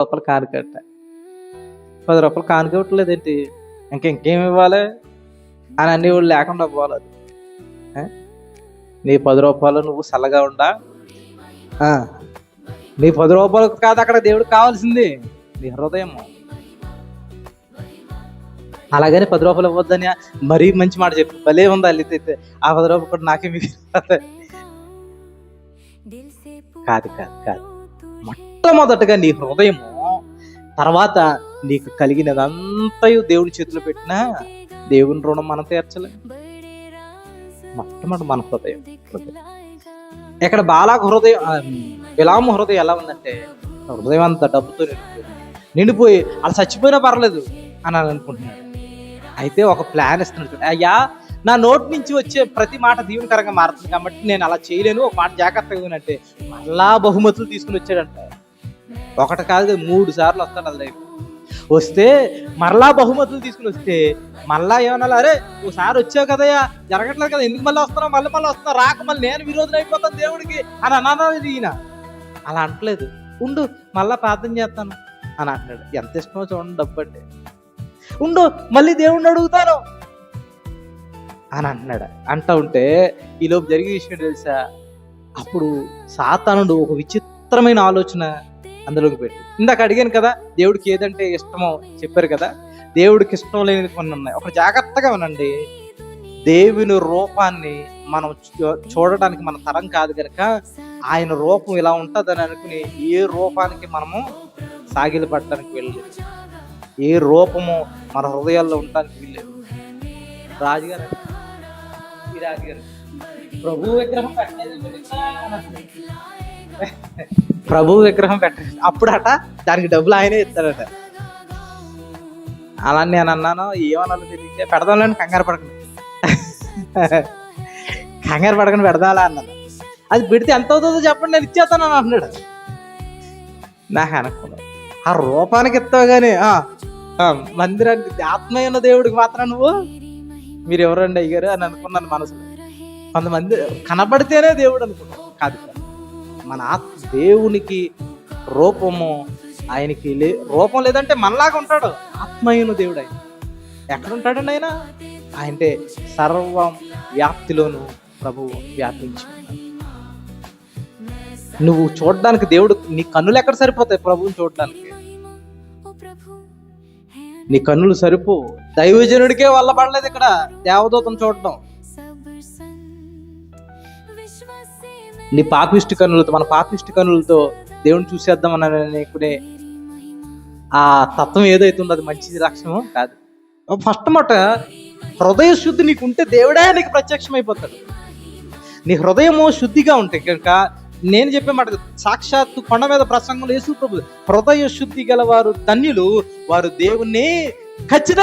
రూపాయలు కానుకట్ట. 10 రూపాయలు కానుక ఇవ్వట్లేదేంటి, ఇంకేమి ఇవ్వాలి అని అనేవాళ్ళు లేకుండా పోలేదు. నీ 10 రూపాయలు నువ్వు చల్లగా ఉండా, నీ 10 రూపాయలకు కాదు అక్కడ దేవుడికి కావాల్సింది నీ హృదయం. అలాగని 10 రూపాయలు ఇవ్వద్దని మరీ మంచి మాట చెప్పి భలే ఉంది. అల్లితే ఆ 10 రూపాయలు కూడా నాకే మిగిలి కాదు కాదు కాదు. మొట్టమొదటగా నీ హృదయము, తర్వాత నీకు కలిగినదంతయు దేవుడి చేతిలో పెట్టినా దేవుని రుణం మనం తీర్చలేం. మొట్టమొదటి మన హృదయం. ఇక్కడ బాలాకు హృదయం, బిలాము హృదయం ఎలా ఉందంటే హృదయం అంతా డబ్బుతో నిండిపోయి అలా చచ్చిపోయినా పర్లేదు అని అనుకుంటున్నాడు. అయితే ఒక ప్లాన్ ఇస్తున్నాడు. అయ్యా, నా నోటి నుంచి వచ్చే ప్రతి మాట దీవెనకరంగా మారుతుంది కాబట్టి నేను అలా చేయలేను, ఒక మాట జాగ్రత్తగా వినంటే మళ్ళా బహుమతులు తీసుకుని వచ్చాడంట. ఒకటి కాదు 3 సార్లు వస్తాడు. అలా వస్తే మరలా బహుమతులు తీసుకుని వస్తే మళ్ళా ఏమన్నా, అరే ఓసారి వచ్చావు కదయ్యా, జరగట్లేదు కదా, ఎందుకు మళ్ళీ వస్తున్నావు, మళ్ళీ వస్తున్నావు, రాక మళ్ళీ నేను విరోధం అయిపోతాను దేవుడికి అని అన్నది ఈయన. అలా అంటలేదు, ఉండు మళ్ళా ప్రార్థన చేస్తాను అని అంటున్నాడు. ఎంత ఇష్టమో చూడండి డబ్బు అంటే. ఉండు మళ్ళీ దేవుడిని అడుగుతాను అని అంటున్నాడు. అంటూ ఉంటే ఈలోపు జరిగే విషయం తెలుసా, అప్పుడు సాతానుడు ఒక విచిత్రమైన ఆలోచన అందులోకి పెట్టు. ఇందాక అడిగాను కదా దేవుడికి ఏదంటే ఇష్టమో చెప్పారు కదా, దేవుడికి ఇష్టం లేనిది కొన్ని ఉన్నాయి. ఒక జాగ్రత్తగా వినండి. దేవుని రూపాన్ని మనం చూడడానికి మన తరం కాదు కనుక ఆయన రూపం ఇలా ఉంటుందని అనుకుని ఏ రూపానికి మనము సాగిలి పడటానికి వెళ్ళలేదు, ఏ రూపము మన హృదయాల్లో ఉండడానికి వెళ్ళలేదు. రాజుగారు ప్రభు విగ్రహం ప్రభు విగ్రహం పెట్టండి అప్పుడు అట దానికి డబ్బులు ఆయనే ఇస్తాడట. అలా నేను అన్నాను, ఏమన్నా తెలియదు, పెడదాంలేండి, కంగారు పడకండి పెడదాలా అన్నాను. అది పెడితే ఎంత అవుతుందో చెప్పండి, నేను ఇచ్చేస్తాను అని అంటున్నాడు. నాకు అనుకున్నాను, ఆ రూపానికి ఇస్తావు కానీ మందిరానికి ఆత్మీయ దేవుడికి మాత్రం నువ్వు మీరు ఎవరండి అయ్యారు అని అనుకున్నాను మనసులో. కొంతమంది కనబడితేనే దేవుడు అనుకున్నాను. కాదు, మన దేవునికి రూపము, ఆయనకి రూపం లేదంటే మనలాగా ఉంటాడు. ఆత్మీయ దేవుడు ఆయన ఎక్కడ ఉంటాడండి? ఆయన అంటే సర్వం వ్యాప్తిలోను ప్రభువు వ్యాపించి ఉన్నాడు. నువ్వు చూడడానికి దేవుడు, నీ కన్నులు ఎక్కడ సరిపోతాయి ప్రభువుని చూడడానికి? నీ కన్నులు సరిపో. దైవజనుడికే వల్ల పడలేదు ఇక్కడ దేవదూతను చూడటం. నీ పాపిష్టి కన్నులతో, మన పాపిష్టి కన్నులతో దేవుని చూసేద్దామని అనుకునే ఆ తత్వం ఏదైతుందో అది మంచిది లక్ష్యము కాదు. ఫస్ట్ మాట హృదయ శుద్ధి నీకుంటే దేవుడే నీకు ప్రత్యక్షమైపోతాడు. నీ హృదయము శుద్ధిగా ఉంటే కనుక, నేను చెప్పే మాట సాక్షాత్తు కొండ మీద ప్రసంగంలో యేసు ప్రభు హృదయ శుద్ధి గల వారు ధన్యులు, వారు దేవుణ్ణి ఖచ్చితంగా